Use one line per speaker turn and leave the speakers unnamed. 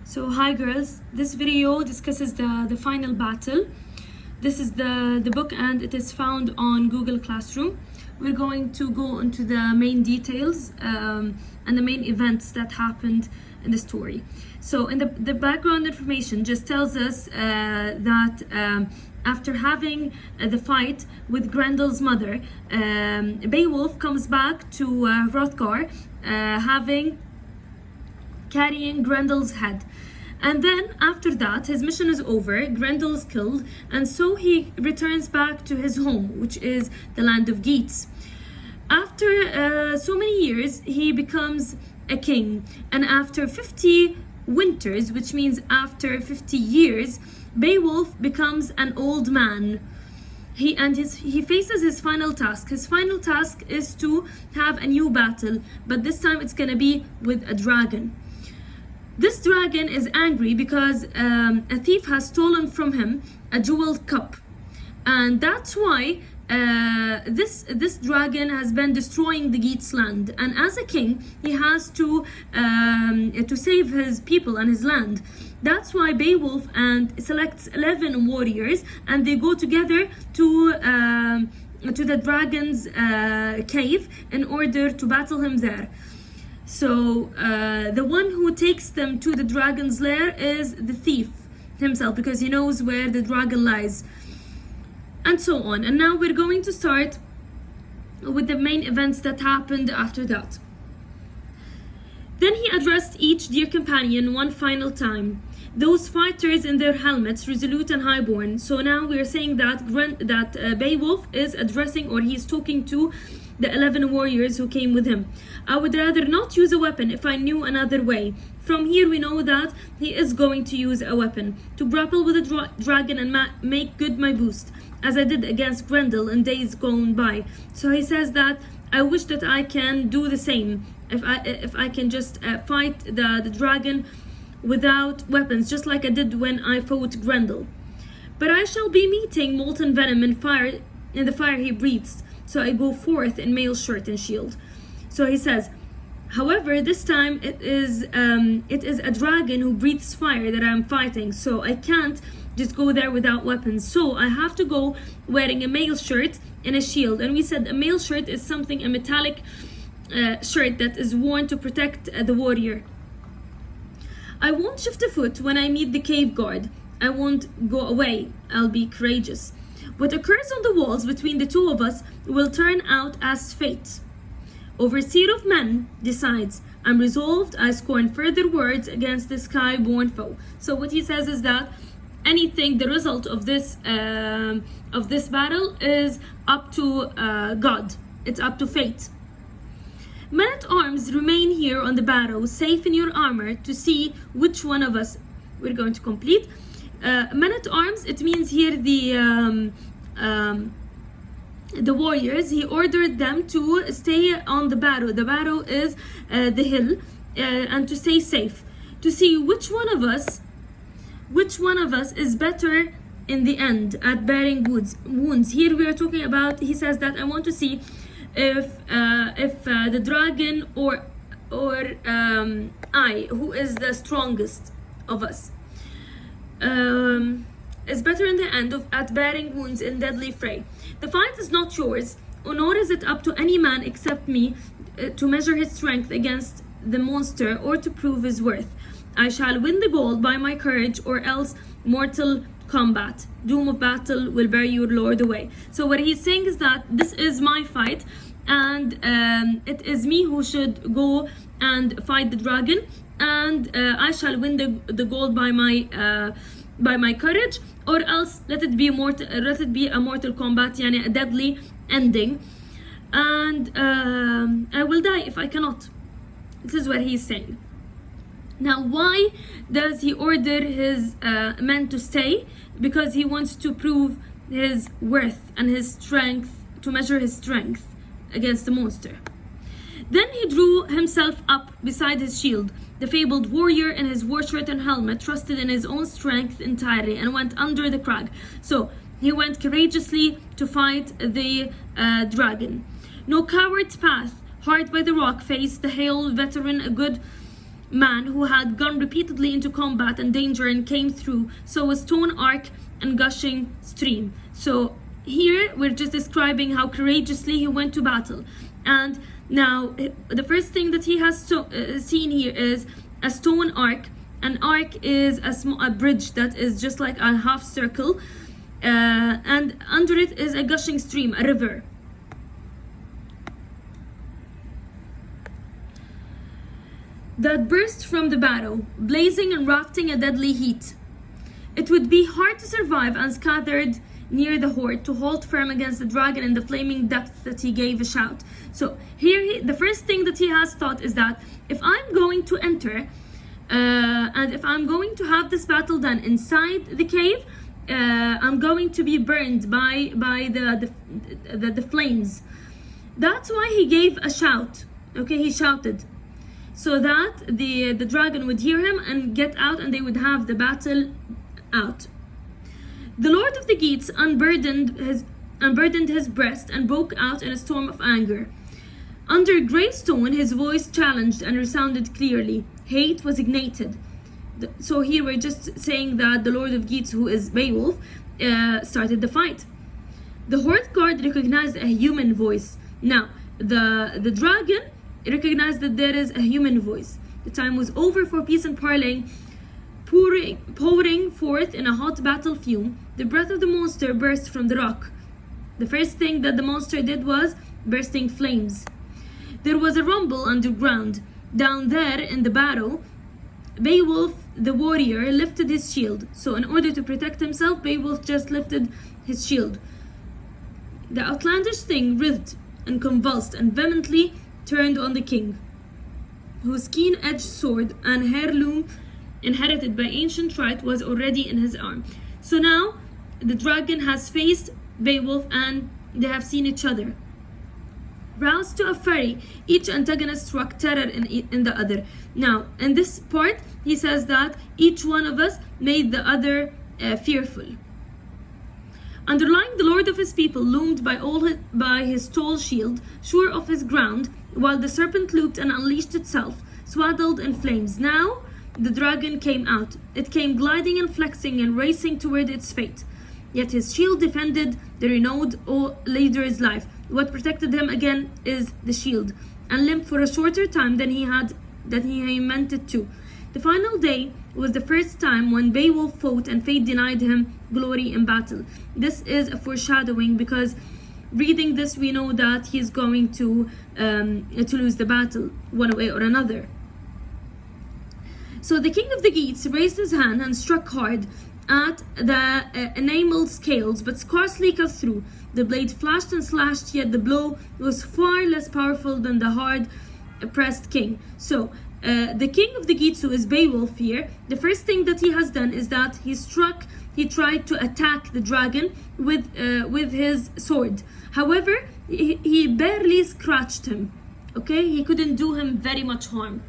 So hi girls, this video discusses the final battle. This is the book and it is found on Google Classroom. We're going to go into the main details and the main events that happened in the story. So in the background information just tells us that after having the fight with Grendel's mother, Beowulf comes back to Hrothgar carrying Grendel's head. And then after that, his mission is over, Grendel is killed, and so he returns back to his home, which is the land of Geats. After so many years, he becomes a king, and after 50 winters, which means after 50 years, Beowulf becomes an old man. He faces his final task. His final task is to have a new battle, but this time it's gonna be with a dragon. This dragon is angry because a thief has stolen from him a jeweled cup, and that's why this dragon has been destroying the Geats land. And as a king, he has to save his people and his land. That's why Beowulf selects 11 warriors, and they go together to the dragon's cave in order to battle him there. So the one who takes them to the dragon's lair is the thief himself, because he knows where the dragon lies, and so on. And now we're going to start with the main events that happened after that. Then he addressed each dear companion one final time, those fighters in their helmets, resolute and highborn. So now we're saying that Beowulf is addressing, or he's talking to, the 11 warriors who came with him. I would rather not use a weapon if I knew another way. From here we know that he is going to use a weapon to grapple with a dragon and make good my boost, as I did against Grendel in days gone by. So he says that I wish that I can do the same, if I can just fight the dragon without weapons, just like I did when I fought Grendel. But I shall be meeting molten venom in the fire he breathes, so I go forth in mail, shirt and shield. So he says, however, this time it is a dragon who breathes fire that I'm fighting, so I can't just go there without weapons. So I have to go wearing a mail shirt and a shield. And we said a mail shirt is a metallic shirt that is worn to protect the warrior. I won't shift a foot when I meet the cave guard. I won't go away. I'll be courageous. What occurs on the walls between the two of us will turn out as fate. Overseer of men decides. I'm resolved. I scorn further words against the sky-born foe. So what he says is that the result of this battle is up to God. It's up to fate. Men at arms remain here on the barrow, safe in your armor, to see which one of us we're going to complete. Men at arms, it means here the warriors. He ordered them to stay on the barrow. The barrow is the hill, and to stay safe, to see which one of us is better in the end at bearing wounds. Here we are talking about, he says that I want to see if the dragon or I, who is the strongest of us, is better in the end at bearing wounds in deadly fray. The fight is not yours, nor is it up to any man except me to measure his strength against the monster or to prove his worth. I shall win the gold by my courage, or else mortal combat. Doom of battle will bear your lord away. So what he's saying is that this is my fight, and it is me who should go and fight the dragon, and I shall win the gold by my courage, or else let it be a mortal combat, yani a deadly ending, and I will die if I cannot. This is what he's saying. Now, why does he order his men to stay? Because he wants to prove his worth and his strength, to measure his strength against the monster. Then he drew himself up beside his shield. The fabled warrior in his war shirt and helmet trusted in his own strength entirely and went under the crag. So he went courageously to fight the dragon. No coward's path, hard by the rock, faced the hale veteran, a good man who had gone repeatedly into combat and danger and came through, saw a stone ark and gushing stream. So here we're just describing how courageously he went to battle. And now the first thing that he has seen here is a stone ark. An ark is a bridge that is just like a half circle, and under it is a gushing stream, a river. That burst from the barrow, blazing and wafting a deadly heat. It would be hard to survive unscattered near the horde, to hold firm against the dragon in the flaming depth that he gave a shout. So here, the first thing that he has thought is that if I'm going to enter, and if I'm going to have this battle done inside the cave, I'm going to be burned by the flames. That's why he gave a shout. Okay, he shouted, so that the dragon would hear him and get out, and they would have the battle out. The Lord of the Geats unburdened his breast and broke out in a storm of anger. Under grey stone, his voice challenged and resounded clearly. Hate was ignited. So here we're just saying that the Lord of Geats, who is Beowulf, started the fight. The horde guard recognized a human voice. Now, the dragon recognized that there is a human voice. The time was over for peace and parleying. Pouring forth in a hot battle fume, the breath of the monster burst from the rock. The first thing that the monster did was bursting flames. There was a rumble underground. Down there in the barrow, Beowulf the warrior lifted his shield. So in order to protect himself, Beowulf just lifted his shield. The outlandish thing writhed and convulsed and vehemently turned on the king, whose keen-edged sword and heirloom inherited by ancient right was already in his arm. So now the dragon has faced Beowulf and they have seen each other. Roused to a fury, each antagonist struck terror in the other. Now, in this part, he says that each one of us made the other fearful. Underlying the lord of his people loomed by his tall shield, sure of his ground, while the serpent looped and unleashed itself, swaddled in flames. Now, the dragon came out. It came gliding and flexing and racing toward its fate. Yet his shield defended the renowned leader's life. What protected him again is the shield, and limped for a shorter time than he meant it to. The final day was the first time when Beowulf fought and fate denied him glory in battle. This is a foreshadowing, because reading this we know that he's going to lose the battle one way or another. So the king of the Geats raised his hand and struck hard at the enameled scales, but scarcely cut through. The blade flashed and slashed, yet the blow was far less powerful than the hard-pressed king. So the king of the Geats, who is Beowulf here, the first thing that he has done is that he tried to attack the dragon with his sword. However, he barely scratched him. Okay, he couldn't do him very much harm.